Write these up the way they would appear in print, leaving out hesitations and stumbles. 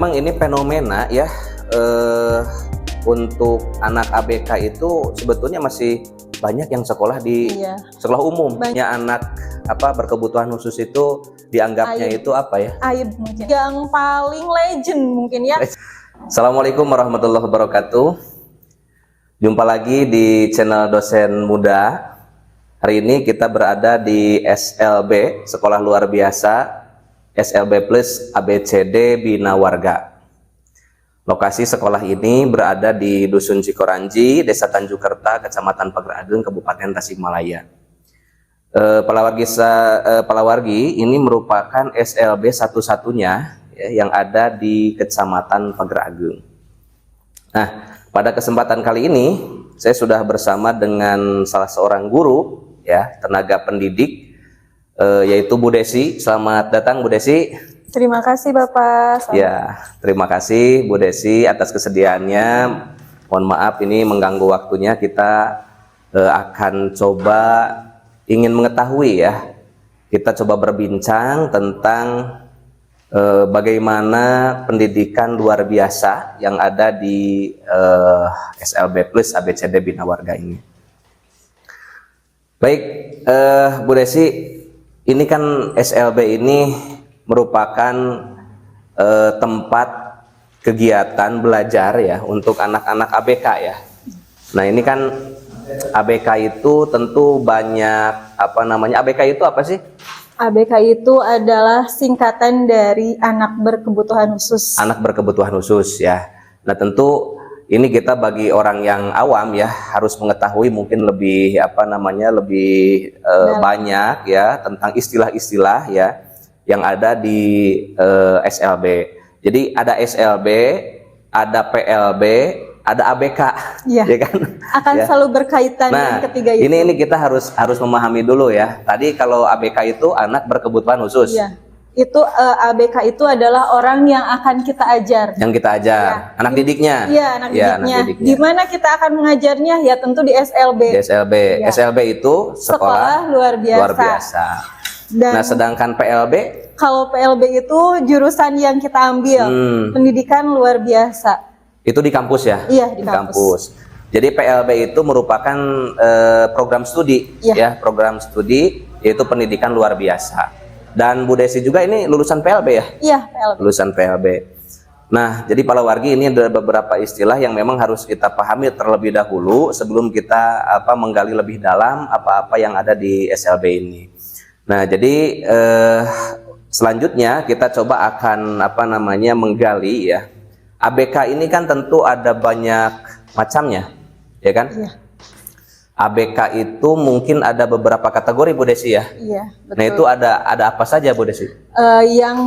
Memang ini fenomena ya, untuk anak ABK itu sebetulnya masih banyak yang sekolah di sekolah umum. Ya, anak berkebutuhan khusus itu dianggapnya Aib. itu apa ya? Aib mungkin. Yang paling legend mungkin ya. Assalamualaikum warahmatullahi wabarakatuh. Jumpa lagi di channel Dosen Muda. Hari ini kita berada di SLB, Sekolah Luar Biasa SLB Plus ABCD Bina Warga. Lokasi sekolah ini berada di Dusun Cikoranji, Desa Tanjungkerta, Kecamatan Pagerageng, Kabupaten Tasikmalaya. Palawargi ini merupakan SLB satu-satunya ya, yang ada di Kecamatan Pagerageng. Nah, pada kesempatan kali ini saya sudah bersama dengan salah seorang guru ya, tenaga pendidik, yaitu Bu Desi. Selamat datang Bu Desi. Terima kasih Bapak. Ya, terima kasih Bu Desi atas kesediaannya. Mohon maaf ini mengganggu waktunya. Kita akan coba ingin mengetahui ya. Kita coba berbincang tentang bagaimana pendidikan luar biasa yang ada di SLB Plus ABCD Bina Warga ini. Baik, Bu Desi, ini kan SLB ini merupakan tempat kegiatan belajar ya untuk anak-anak ABK ya. Nah, ini kan ABK itu tentu banyak ABK itu apa sih? ABK itu adalah singkatan dari anak berkebutuhan khusus. Anak berkebutuhan khusus ya. Nah, tentu ini kita bagi orang yang awam ya harus mengetahui mungkin lebih banyak ya tentang istilah-istilah ya yang ada di SLB. Jadi ada SLB, ada PLB, ada ABK, ya kan? Akan ya. Selalu berkaitan dengan ketiga itu. Ini kita harus memahami dulu ya. Tadi kalau ABK itu anak berkebutuhan khusus. Iya. Itu ABK itu adalah orang yang akan kita ajar. Yang kita ajar, ya. Anak didiknya. Iya, anak didiknya. Di mana kita akan mengajarnya? Ya tentu di SLB. Di SLB. Ya. SLB itu sekolah luar biasa. Luar biasa. Dan nah, sedangkan PLB? Kalau PLB itu jurusan yang kita ambil, pendidikan luar biasa. Itu di kampus ya? Iya, di kampus. Jadi PLB itu merupakan program studi, ya, program studi yaitu pendidikan luar biasa. Dan Bu Desi juga ini lulusan PLB ya? Iya, PLB. Lulusan PLB. Nah, jadi Palawargi ini ada beberapa istilah yang memang harus kita pahami terlebih dahulu sebelum kita menggali lebih dalam apa-apa yang ada di SLB ini. Nah, jadi selanjutnya kita coba akan menggali ya. ABK ini kan tentu ada banyak macamnya, ya kan? Iya. ABK itu mungkin ada beberapa kategori Bu Desi ya? Iya, betul. Nah, itu ada apa saja Bu Desi? Yang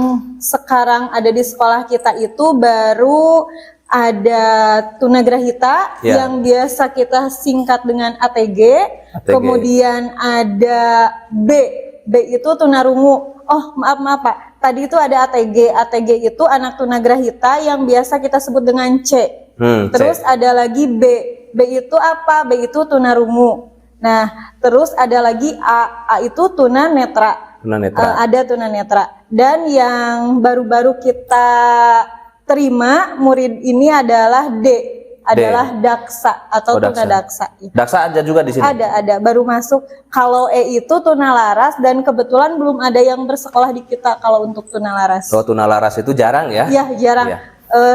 sekarang ada di sekolah kita itu baru ada tunagrahita yang biasa kita singkat dengan ATG. Kemudian ada B itu tunarungu. Oh, maaf Pak. Tadi itu ada ATG. ATG itu anak tunagrahita yang biasa kita sebut dengan C. Terus ada lagi B. B itu apa? B itu tunarungu. Nah, terus ada lagi A. A itu tunanetra. Ada tunanetra. Dan yang baru-baru kita terima murid ini adalah D. Adalah daksa atau tunadaksa. Daksa ada juga di sini? Ada. Baru masuk. Kalau E itu tunalaras dan kebetulan belum ada yang bersekolah di kita kalau untuk tunalaras. Kalau tunalaras itu jarang ya? Iya, jarang. Ya.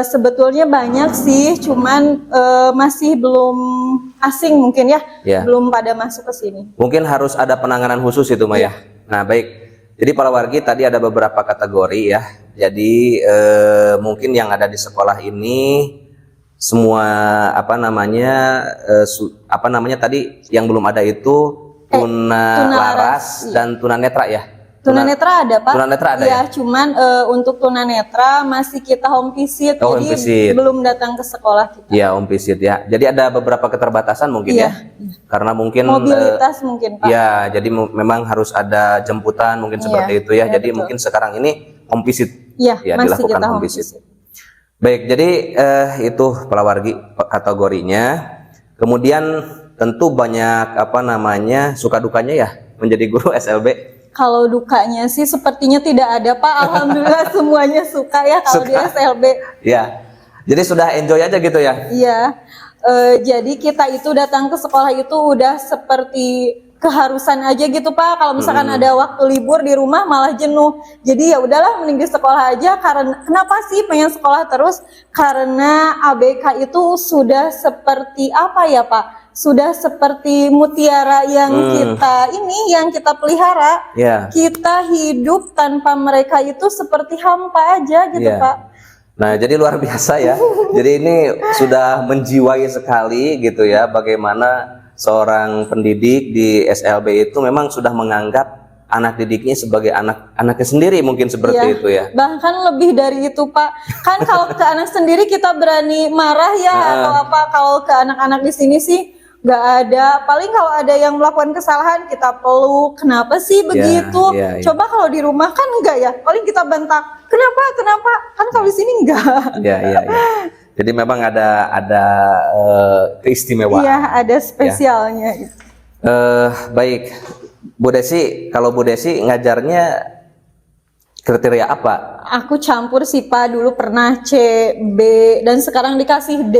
Sebetulnya banyak sih, cuman masih belum asing mungkin ya, belum pada masuk ke sini. Mungkin harus ada penanganan khusus itu Maya. Nah, baik. Jadi Palawargi tadi ada beberapa kategori ya. Jadi mungkin yang ada di sekolah ini semua tadi yang belum ada itu tunalaras dan tunanetra ya. Tunanetra ada Pak. Tunanetra ada ya. Cuman untuk tunanetra masih kita home visit, jadi belum datang ke sekolah kita. Iya, home visit ya. Jadi ada beberapa keterbatasan mungkin ya. Karena mungkin mobilitas mungkin Pak. Ya, jadi memang harus ada jemputan mungkin seperti itu ya. Jadi betul. Mungkin sekarang ini home visit. Ya, masih dilakukan kita home visit. Baik, jadi itu Palawargi kategorinya. Kemudian tentu banyak suka dukanya ya menjadi guru SLB. Kalau dukanya sih sepertinya tidak ada Pak. Alhamdulillah semuanya suka ya kalau di SLB. Ya, jadi sudah enjoy aja gitu ya? Iya. Jadi kita itu datang ke sekolah itu udah seperti keharusan aja gitu Pak. Kalau misalkan ada waktu libur di rumah malah jenuh. Jadi ya udahlah mending di sekolah aja. Karena kenapa sih pengen sekolah terus? Karena ABK itu sudah seperti apa ya Pak? Sudah seperti mutiara yang yang kita pelihara. Kita hidup tanpa mereka itu seperti hampa aja gitu Pak. Nah, jadi luar biasa ya. Jadi ini sudah menjiwai sekali gitu ya, bagaimana seorang pendidik di SLB itu memang sudah menganggap anak didiknya sebagai anaknya sendiri, mungkin seperti itu ya. Bahkan lebih dari itu Pak. Kan kalau ke anak sendiri kita berani marah ya atau apa, kalau ke anak-anak di sini sih nggak ada. Paling kalau ada yang melakukan kesalahan kita peluk, kenapa sih begitu? Coba kalau di rumah kan enggak ya, paling kita bentak, kenapa kan kalau di sini enggak. Jadi memang ada keistimewaan. Iya, ada spesialnya. Baik Bu Desi, kalau Bu Desi ngajarnya kriteria apa? Aku campur sih Pak, dulu pernah C, B, dan sekarang dikasih D.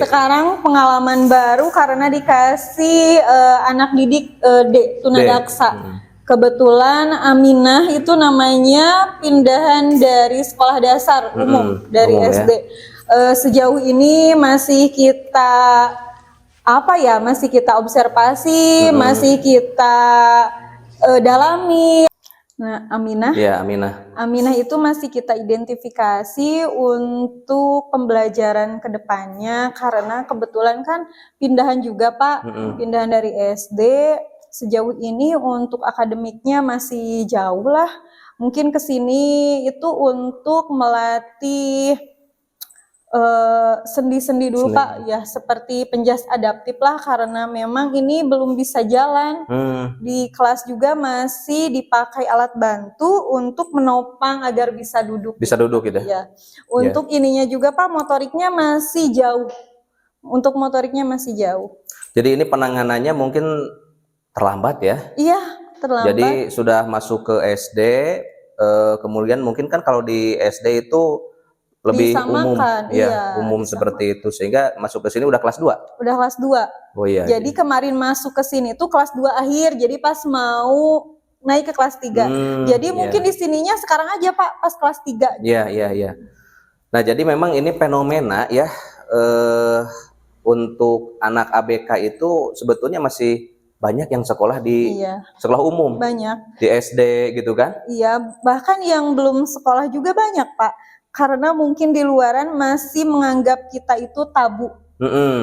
Sekarang pengalaman baru karena dikasih anak didik D, tunadaksa. Kebetulan Aminah itu namanya pindahan dari sekolah dasar umum, dari SD. Sejauh ini masih kita masih kita observasi, masih kita dalami. Nah, Aminah. Ya, Aminah. Aminah itu masih kita identifikasi untuk pembelajaran kedepannya karena kebetulan kan pindahan juga Pak, pindahan dari SD. Sejauh ini untuk akademiknya masih jauh lah. Mungkin kesini itu untuk melatih sendi-sendi dulu Pak, ya seperti penjas adaptif lah karena memang ini belum bisa jalan. Di kelas juga masih dipakai alat bantu untuk menopang agar bisa duduk. Bisa duduk gitu ya. Untuk ininya juga Pak, motoriknya masih jauh. Untuk motoriknya masih jauh. Jadi ini penanganannya mungkin terlambat ya? Iya, terlambat. Jadi sudah masuk ke SD, kemudian mungkin kan kalau di SD itu lebih umum, umum seperti itu, sehingga masuk ke sini udah kelas 2. Udah kelas 2. Oh iya. Jadi kemarin masuk ke sini tuh kelas 2 akhir. Jadi pas mau naik ke kelas 3. Jadi mungkin di sininya sekarang aja Pak, pas kelas 3. Iya. Nah, jadi memang ini fenomena ya, untuk anak ABK itu sebetulnya masih banyak yang sekolah di sekolah umum. Banyak. Di SD gitu kan? Iya, bahkan yang belum sekolah juga banyak Pak. Karena mungkin di luaran masih menganggap kita itu tabu.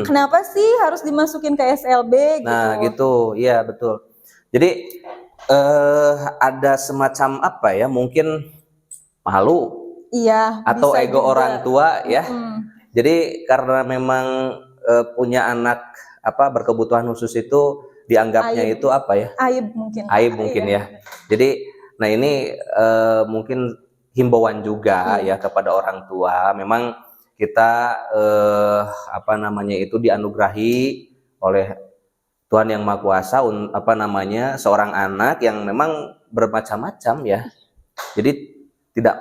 Kenapa sih harus dimasukin ke SLB gitu? Nah gitu, iya betul. Jadi ada semacam apa ya, mungkin malu. Iya. Atau ego juga orang tua ya. Jadi karena memang punya anak berkebutuhan khusus itu dianggapnya aib. Itu apa ya? Aib mungkin. Aib mungkin ya. Jadi, nah ini mungkin himbauan juga ya kepada orang tua. Memang kita dianugerahi oleh Tuhan Yang Maha Kuasa seorang anak yang memang bermacam-macam ya. Jadi tidak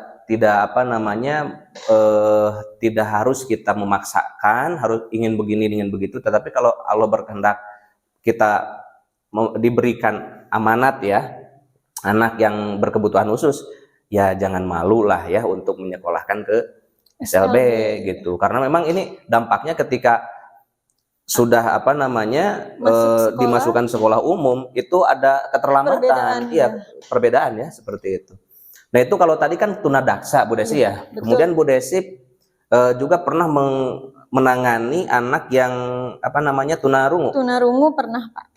harus kita memaksakan, harus ingin begini ingin begitu, tetapi kalau Allah berkehendak kita diberikan amanat ya, anak yang berkebutuhan khusus, ya jangan malu lah ya untuk menyekolahkan ke SLB gitu. Karena memang ini dampaknya ketika sudah dimasukkan sekolah umum itu ada keterlambatan, perbedaan ya seperti itu. Nah itu kalau tadi kan tunadaksa Bu Desi ya. Betul. Kemudian Bu Desi juga pernah menangani anak yang tunarungu. Tunarungu pernah Pak.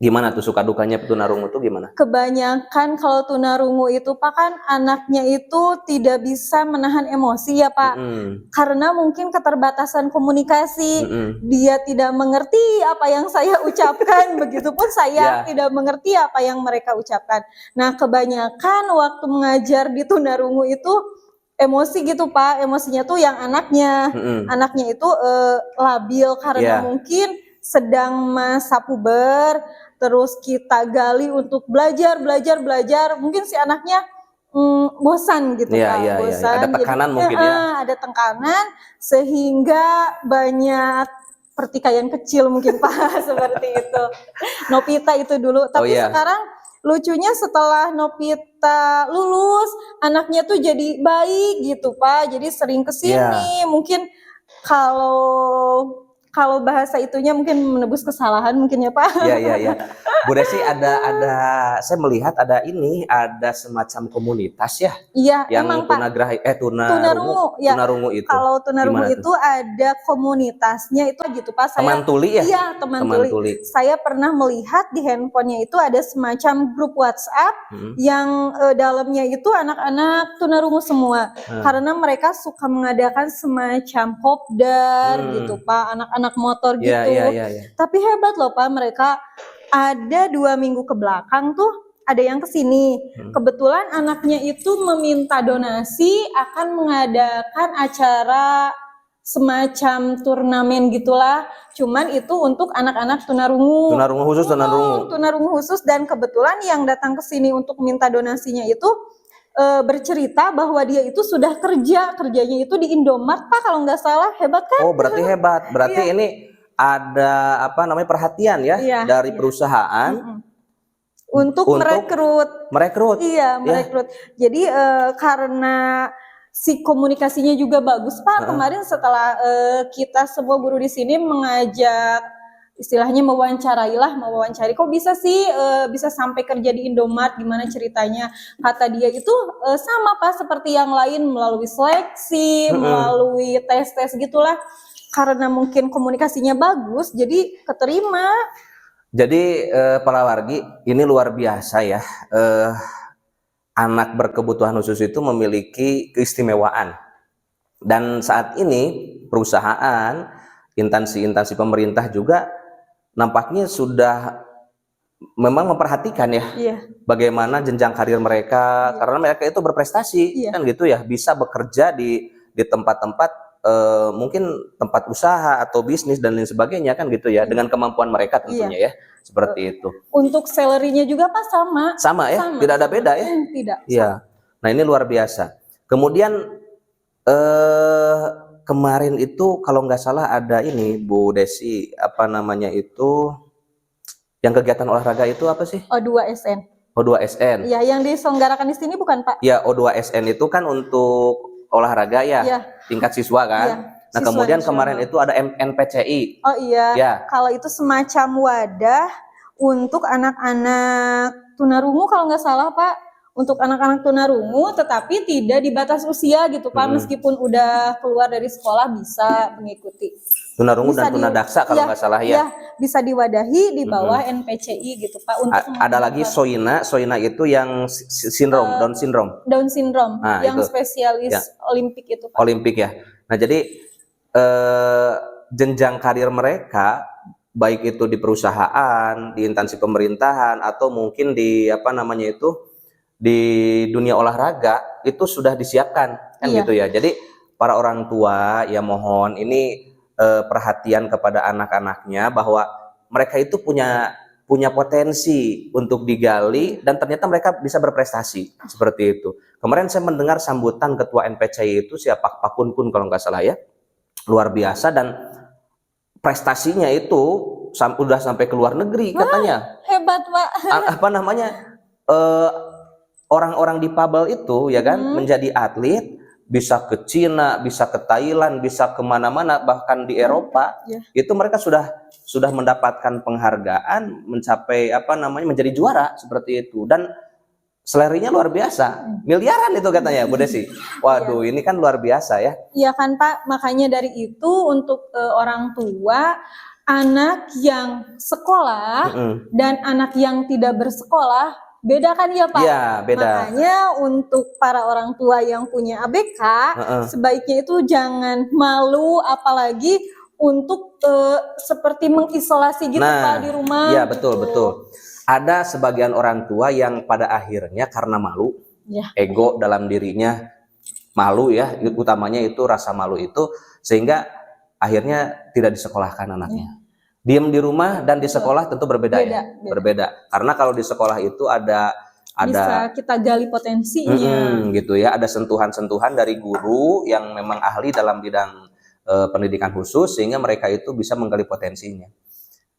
Gimana tuh suka dukanya tunarungu tuh gimana? Kebanyakan kalau tunarungu itu Pak kan anaknya itu tidak bisa menahan emosi ya Pak. Karena mungkin keterbatasan komunikasi. Dia tidak mengerti apa yang saya ucapkan. Begitupun saya tidak mengerti apa yang mereka ucapkan. Nah kebanyakan waktu mengajar di tunarungu itu emosi gitu Pak. Emosinya tuh yang anaknya. Anaknya itu labil karena mungkin sedang masa puber. terus kita gali untuk belajar. Mungkin si anaknya bosan gitu Pak, bosan. Ada tekanan jadi, mungkin ya. Ada tekanan sehingga banyak pertikaian kecil mungkin Pak seperti itu. Nopita itu dulu, tapi sekarang lucunya setelah Nopita lulus, anaknya tuh jadi baik gitu Pak, jadi sering kesini. Mungkin kalau bahasa itunya mungkin menebus kesalahan mungkin ya Pak. Iya. Bu Desi, ada saya melihat ada semacam komunitas ya. Iya, yang emang Pak. Tunarungu. Ya. Tunarungu itu. Kalau Tunarungu itu ada komunitasnya itu gitu Pak. Teman tuli ya? Iya, teman tuli. Saya pernah melihat di handphonenya itu ada semacam grup WhatsApp yang dalamnya itu anak-anak Tunarungu semua. Karena mereka suka mengadakan semacam kopdar gitu Pak, anak-anak motor gitu. Iya. Tapi hebat loh Pak, mereka ada 2 minggu ke belakang tuh ada yang kesini. Kebetulan anaknya itu meminta donasi akan mengadakan acara semacam turnamen gitulah. Cuman itu untuk anak-anak Tunarungu. Tunarungu khusus, dan kebetulan yang datang ke sini untuk minta donasinya itu bercerita bahwa dia itu sudah kerjanya itu di Indomart Pak, kalau nggak salah. Hebat kan? Oh, berarti hebat. Berarti ini ada perhatian ya dari perusahaan untuk merekrut. Iya, merekrut. Jadi karena si komunikasinya juga bagus Pak. Kemarin setelah kita semua guru di sini mengajak, istilahnya mewawancari, kok bisa sih bisa sampai kerja di Indomart, gimana ceritanya? Kata dia itu sama Pak seperti yang lain, melalui seleksi, melalui tes gitulah. Karena mungkin komunikasinya bagus, jadi keterima. Jadi para wargi, ini luar biasa ya. Anak berkebutuhan khusus itu memiliki keistimewaan. Dan saat ini perusahaan, instansi pemerintah juga nampaknya sudah memang memperhatikan ya, bagaimana jenjang karir mereka, karena mereka itu berprestasi kan gitu ya, bisa bekerja di tempat-tempat mungkin tempat usaha atau bisnis dan lain sebagainya kan gitu ya, dengan kemampuan mereka tentunya ya, seperti itu. Untuk salary-nya juga Pak sama ya, tidak ada beda ya. Tidak. Iya. Nah ini luar biasa. Kemudian kemarin itu kalau nggak salah ada ini Bu Desi, yang kegiatan olahraga itu apa sih? O2SN. O2SN. Ya, yang diselenggarakan di sini bukan Pak? Ya, O2SN itu kan untuk olahraga ya, tingkat siswa kan. Nah, kemudian kemarin itu ada NPCI. Oh iya. Kalau itu semacam wadah untuk anak-anak Tunarungu kalau nggak salah Pak. Untuk anak-anak Tunarungu, tetapi tidak dibatas usia gitu Pak. Meskipun udah keluar dari sekolah bisa mengikuti. Tunarungu dan Tunadaksa kalau nggak salah ya. Iya, bisa diwadahi di bawah NPCI gitu Pak. Untuk ada lagi Soina itu yang Down syndrome. Nah, yang spesialis Olimpik itu Pak. Olimpik ya. Nah, jadi jenjang karir mereka baik itu di perusahaan, di instansi pemerintahan, atau mungkin di di dunia olahraga itu sudah disiapkan kan gitu ya. Jadi para orang tua ya mohon ini perhatian kepada anak-anaknya bahwa mereka itu punya potensi untuk digali dan ternyata mereka bisa berprestasi seperti itu. Kemarin saya mendengar sambutan ketua NPCI itu siapa Pak Kun kalau nggak salah ya, luar biasa, dan prestasinya itu udah sampai ke luar negeri katanya. Hebat Pak. Orang-orang difabel itu ya kan menjadi atlet, bisa ke Cina, bisa ke Thailand, bisa kemana-mana, bahkan di Eropa itu mereka sudah mendapatkan penghargaan, mencapai menjadi juara seperti itu, dan salary-nya luar biasa, miliaran itu katanya Bu Desi. Waduh, ini kan luar biasa ya. Iya kan Pak, makanya dari itu untuk orang tua, anak yang sekolah dan anak yang tidak bersekolah beda kan ya Pak? Iya, beda. Makanya untuk para orang tua yang punya ABK, sebaiknya itu jangan malu, apalagi untuk seperti mengisolasi gitu Pak di rumah. Iya, betul. Ada sebagian orang tua yang pada akhirnya karena malu, ego dalam dirinya malu ya, utamanya itu rasa malu itu, sehingga akhirnya tidak disekolahkan anaknya. Diem di rumah dan di sekolah tentu berbeda ya. Beda. Berbeda. Karena kalau di sekolah itu ada Bisa kita gali potensinya. gitu ya, ada sentuhan-sentuhan dari guru yang memang ahli dalam bidang pendidikan khusus sehingga mereka itu bisa menggali potensinya.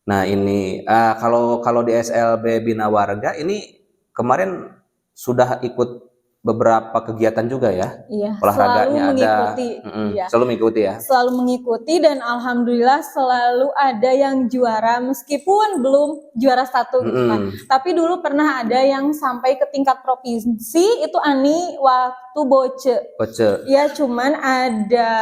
Nah, ini kalau di SLB Bina Warga ini kemarin sudah ikut beberapa kegiatan juga ya. Iya, Olahraganya selalu mengikuti. Iya. Selalu mengikuti ya. Selalu mengikuti dan alhamdulillah selalu ada yang juara meskipun belum juara 1 gitu kan. Tapi dulu pernah ada yang sampai ke tingkat provinsi, itu Ani waktu Boce. Ya cuman ada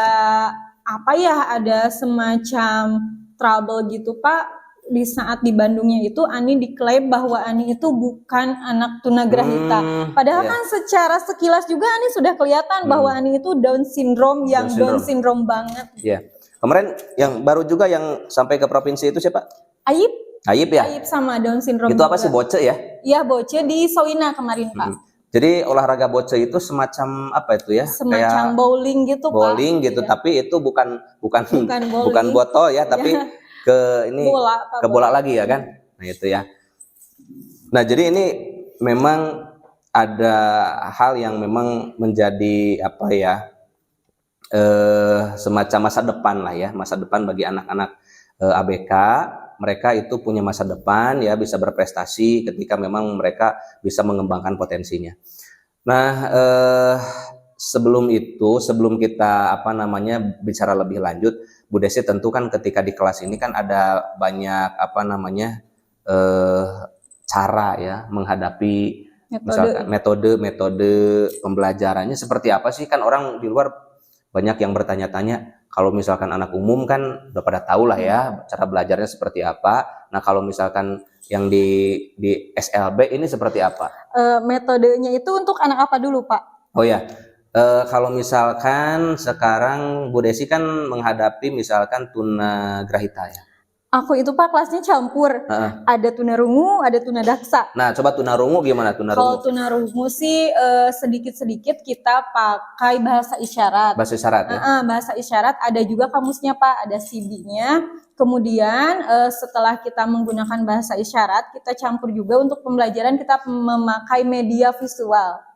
ada semacam trouble gitu Pak. Di saat di Bandungnya itu Ani diklaim bahwa Ani itu bukan anak tunagrahita. Padahal kan secara sekilas juga Ani sudah kelihatan bahwa Ani itu Down syndrome yang Down syndrome banget. Iya. Kemarin yang baru juga yang sampai ke provinsi itu siapa? Ayib ya? Ayib sama Down syndrome. Itu apa sih, Boce ya? Iya, Boce di Sawina kemarin Pak. Jadi olahraga Boce itu semacam apa itu ya? Semacam bowling gitu Pak. Bowling gitu, tapi itu bukan botol ya, tapi ke bola lagi ya kan. Nah itu ya. Nah jadi ini memang ada hal yang memang menjadi semacam masa depan lah ya, masa depan bagi anak-anak ABK. Mereka itu punya masa depan ya, bisa berprestasi ketika memang mereka bisa mengembangkan potensinya. Nah sebelum kita bicara lebih lanjut, Bu Desi tentu kan ketika di kelas ini kan ada banyak cara ya menghadapi misalkan metode pembelajarannya seperti apa sih, kan orang di luar banyak yang bertanya-tanya. Kalau misalkan anak umum kan udah pada tahu lah ya cara belajarnya seperti apa. Nah kalau misalkan yang di SLB ini seperti apa? Metodenya itu untuk anak apa dulu Pak? Oh ya. Kalau misalkan sekarang Bu Desi kan menghadapi misalkan tunagrahita ya. Aku itu Pak kelasnya campur. Ada tunarungu, ada tunadaksa. Nah, coba tunarungu gimana tunarungu? Kalau tunarungu sih sedikit-sedikit kita pakai bahasa isyarat. Bahasa isyarat ya. Bahasa isyarat ada juga kamusnya Pak, ada CD-nya. Kemudian setelah kita menggunakan bahasa isyarat, kita campur juga untuk pembelajaran kita memakai media visual.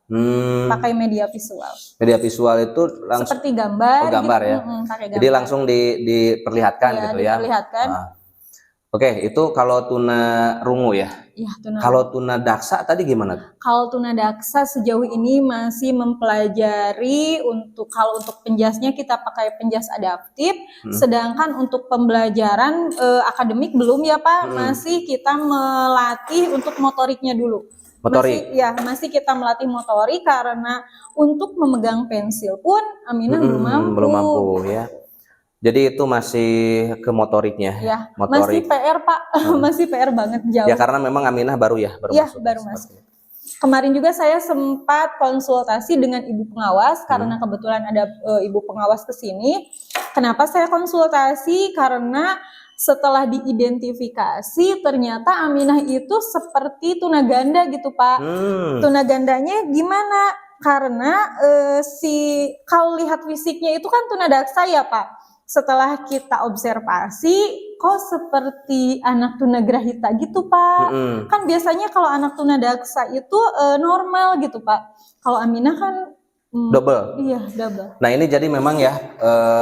Pakai media visual. Media visual itu langsung seperti gambar. Gambar gitu. ya. Pakai gambar. Jadi langsung diperlihatkan gitu ya. Diperlihatkan. Oke, itu kalau tunarungu ya. Iya, tunarungu. Kalau tunadaksa tadi gimana? Kalau tunadaksa sejauh ini masih mempelajari untuk penjasnya kita pakai penjas adaptif, sedangkan untuk pembelajaran akademik belum ya Pak, masih kita melatih untuk motoriknya dulu. Motorik. Masih kita melatih motorik karena untuk memegang pensil pun Aminah belum mampu ya. Jadi itu masih ke motoriknya. Ya, motorik. Masih PR Pak, masih PR banget jauh. Ya karena memang Aminah baru masuk. Kemarin juga saya sempat konsultasi dengan ibu pengawas karena kebetulan ada ibu pengawas kesini. Kenapa saya konsultasi? Karena setelah diidentifikasi ternyata Aminah itu seperti tunaganda gitu Pak. Tunagandanya gimana? Karena kalau lihat fisiknya itu kan tunadaksa ya Pak. Setelah kita observasi, kok seperti anak tunagrahita gitu Pak. Kan biasanya kalau anak tunadaksa itu normal gitu Pak. Kalau Aminah kan double. Iya, double. Nah ini jadi memang ya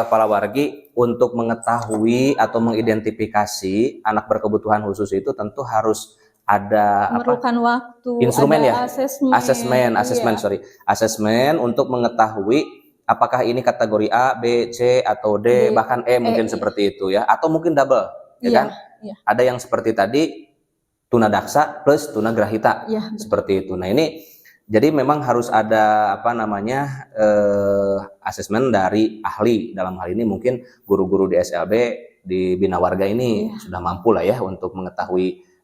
para wargi untuk mengetahui atau mengidentifikasi anak berkebutuhan khusus itu tentu harus ada memerlukan waktu, instrumen ada ya, asesmen untuk mengetahui apakah ini kategori A, B, C atau D, bahkan E mungkin seperti itu ya, atau mungkin double, kan? Iya. Ada yang seperti tadi tunadaksa plus tunagrahita, seperti itu. Nah ini jadi memang harus ada asesmen dari ahli, dalam hal ini mungkin guru-guru di SLB di Bina Warga ini sudah mampu lah ya untuk mengetahui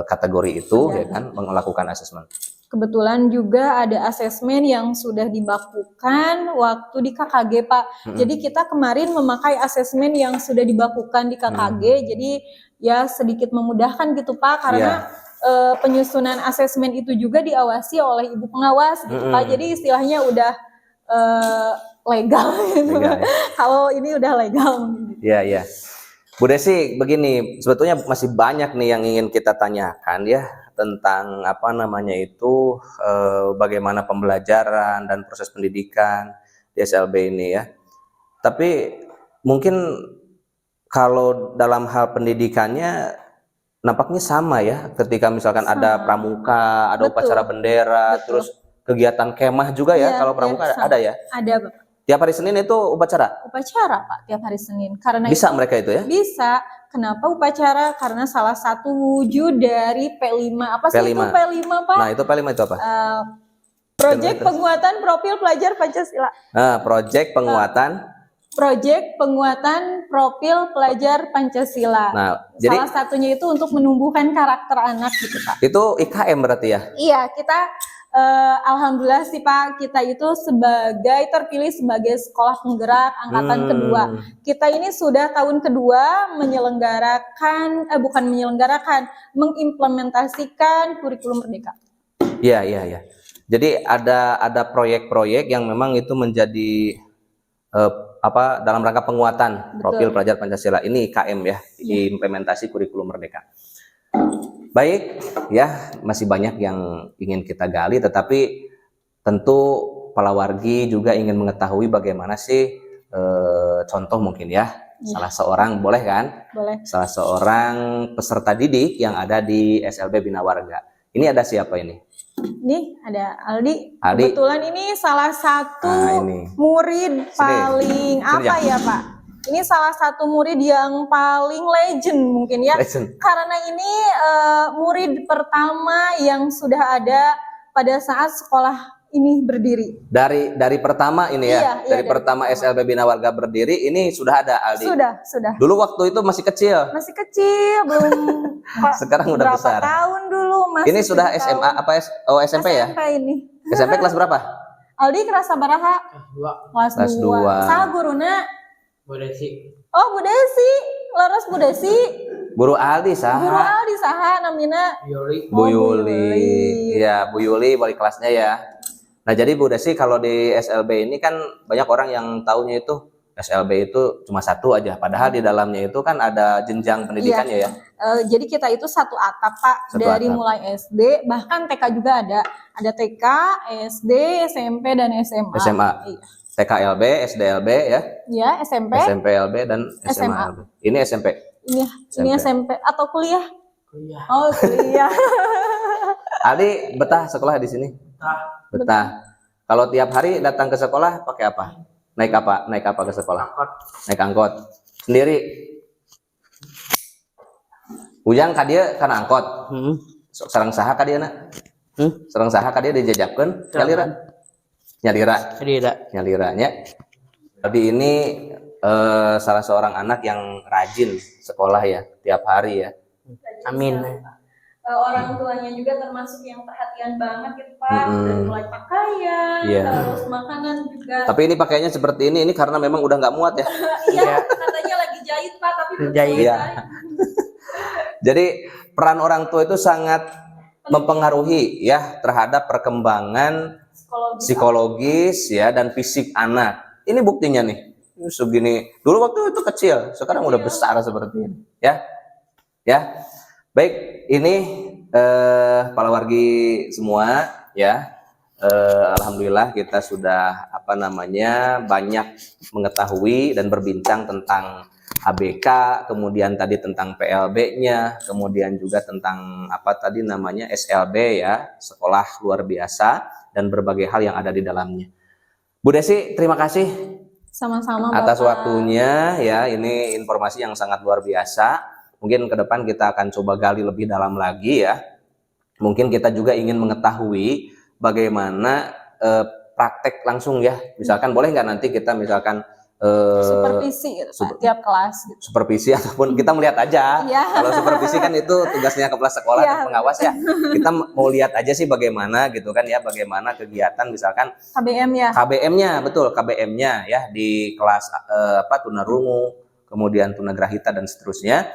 kategori itu, ya kan, melakukan asesmen. Kebetulan juga ada asesmen yang sudah dibakukan waktu di KKG Pak. Jadi kita kemarin memakai asesmen yang sudah dibakukan di KKG. Jadi ya sedikit memudahkan gitu Pak, karena penyusunan asesmen itu juga diawasi oleh ibu pengawas gitu Pak. Jadi istilahnya udah legal gitu. Ya. Kalau ini udah legal. Iya. Bu Desi, begini, sebetulnya masih banyak nih yang ingin kita tanyakan ya tentang apa namanya itu bagaimana pembelajaran dan proses pendidikan di SLB ini ya. Tapi mungkin kalau dalam hal pendidikannya nampaknya sama ya, ketika misalkan ada pramuka, ada Betul. upacara bendera, Betul. terus kegiatan kemah juga ya, kalau pramuka sama. ada ya? Ada, Bapak. Tiap hari Senin itu upacara? Upacara, Pak, tiap hari Senin. Karena Bisa itu, mereka itu ya? Bisa. Kenapa upacara? Karena salah satu wujud dari P5. Apa sih itu P5, Pak? Nah, itu P5 itu apa? Proyek penguatan profil pelajar Pancasila. Proyek penguatan profil pelajar Pancasila. Nah, salah satunya itu untuk menumbuhkan karakter anak gitu, Pak. Itu IKM berarti ya? Iya, kita alhamdulillah sih Pak, kita itu terpilih sebagai sekolah penggerak angkatan kedua. Kita ini sudah tahun kedua mengimplementasikan kurikulum Merdeka. Iya. Jadi ada proyek-proyek yang memang itu menjadi dalam rangka penguatan profil pelajar Pancasila. Ini IKM ya, implementasi kurikulum Merdeka. Baik, ya masih banyak yang ingin kita gali, tetapi tentu Palawargi juga ingin mengetahui bagaimana sih contoh mungkin ya, salah seorang boleh kan? Boleh. Salah seorang peserta didik yang ada di SLB Bina Warga. Ini ada siapa ini? Ini ada Aldi. Kebetulan ini salah satu murid paling ya Pak? Ini salah satu murid yang paling legend mungkin ya, karena ini murid pertama yang sudah ada pada saat sekolah ini berdiri. Dari pertama ini ya, dari pertama SLB Bina Warga berdiri, ini sudah ada Aldi? Sudah. Dulu waktu itu masih kecil? Masih kecil, belum. Sekarang udah besar? Berapa tahun dulu? Ini sudah SMA apa SMP ya? SMP ini. SMP kelas berapa? Aldi kelas sabaraha? Kelas 2. Saha guruna? Bu Desi. Oh, Bu Desi. Laras Bu Desi. Guru Aldi saha namina? Bu Yuli. Iya, Bu Yuli wali kelasnya ya. Nah, jadi Bu Desi kalau di SLB ini kan banyak orang yang taunya itu SLB itu cuma satu aja, padahal di dalamnya itu kan ada jenjang pendidikannya ya. Jadi kita itu satu atap Pak, dari mulai SD, bahkan TK juga ada. Ada TK, SD, SMP dan SMA. Iya. TKLB, SDLB ya? Iya, SMP. SMPLB dan SMA. Ini SMP. Ini SMP atau kuliah? Kuliah. Oh, kuliah. Aldi betah sekolah di sini? Betah. Kalau tiap hari datang ke sekolah pakai apa? Naik apa ke sekolah? Naik angkot. Sendiri? Ujang ka dieu kana angkot. Sareng saha ka dieu na? Sareng saha ka dieu dijajabkeun? Nyaliranya. Jadi ini salah seorang anak yang rajin sekolah ya, tiap hari ya. Amin. Orang tuanya juga termasuk yang perhatian banget gitu Pak, dari mulai pakaian, terus makanan juga. Tapi ini pakaiannya seperti ini karena memang udah nggak muat ya. Iya, katanya lagi jahit Pak, tapi belum jahit. Iya. Jadi peran orang tua itu sangat mempengaruhi ya terhadap perkembangan psikologis ya dan fisik anak. Ini buktinya nih. Segini. Dulu waktu itu kecil, sekarang udah besar seperti ini. Ya. Baik, ini Palawargi semua ya. Alhamdulillah kita sudah banyak mengetahui dan berbincang tentang ABK, kemudian tadi tentang PLB-nya, kemudian juga tentang SLB ya, sekolah luar biasa dan berbagai hal yang ada di dalamnya. Bu Desi, terima kasih sama-sama atas waktunya ya. Ini informasi yang sangat luar biasa. Mungkin ke depan kita akan coba gali lebih dalam lagi ya. Mungkin kita juga ingin mengetahui bagaimana praktek langsung ya. Misalkan boleh nggak nanti kita supervisi gitu, tiap kelas gitu. Supervisi ataupun kita melihat aja. Kalau supervisi kan itu tugasnya kepala sekolah dan pengawas ya. Kita mau lihat aja sih bagaimana gitu kan ya, bagaimana kegiatan misalkan KBM ya. KBM-nya betul, KBM-nya ya di kelas tunarungu, kemudian tunagrahita dan seterusnya.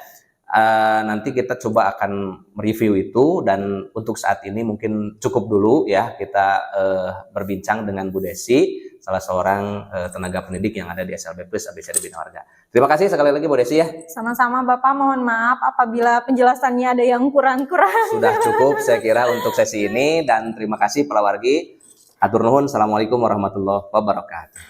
Nanti kita coba akan mereview itu, dan untuk saat ini mungkin cukup dulu ya kita berbincang dengan Bu Desi, salah seorang tenaga pendidik yang ada di SLB Plus ABCD Bina Marga. Terima kasih sekali lagi Bu Desi ya. Sama-sama Bapak, mohon maaf apabila penjelasannya ada yang kurang-kurang. Sudah cukup saya kira untuk sesi ini, dan terima kasih Palawargi. Atur nuhun. Assalamualaikum warahmatullahi wabarakatuh.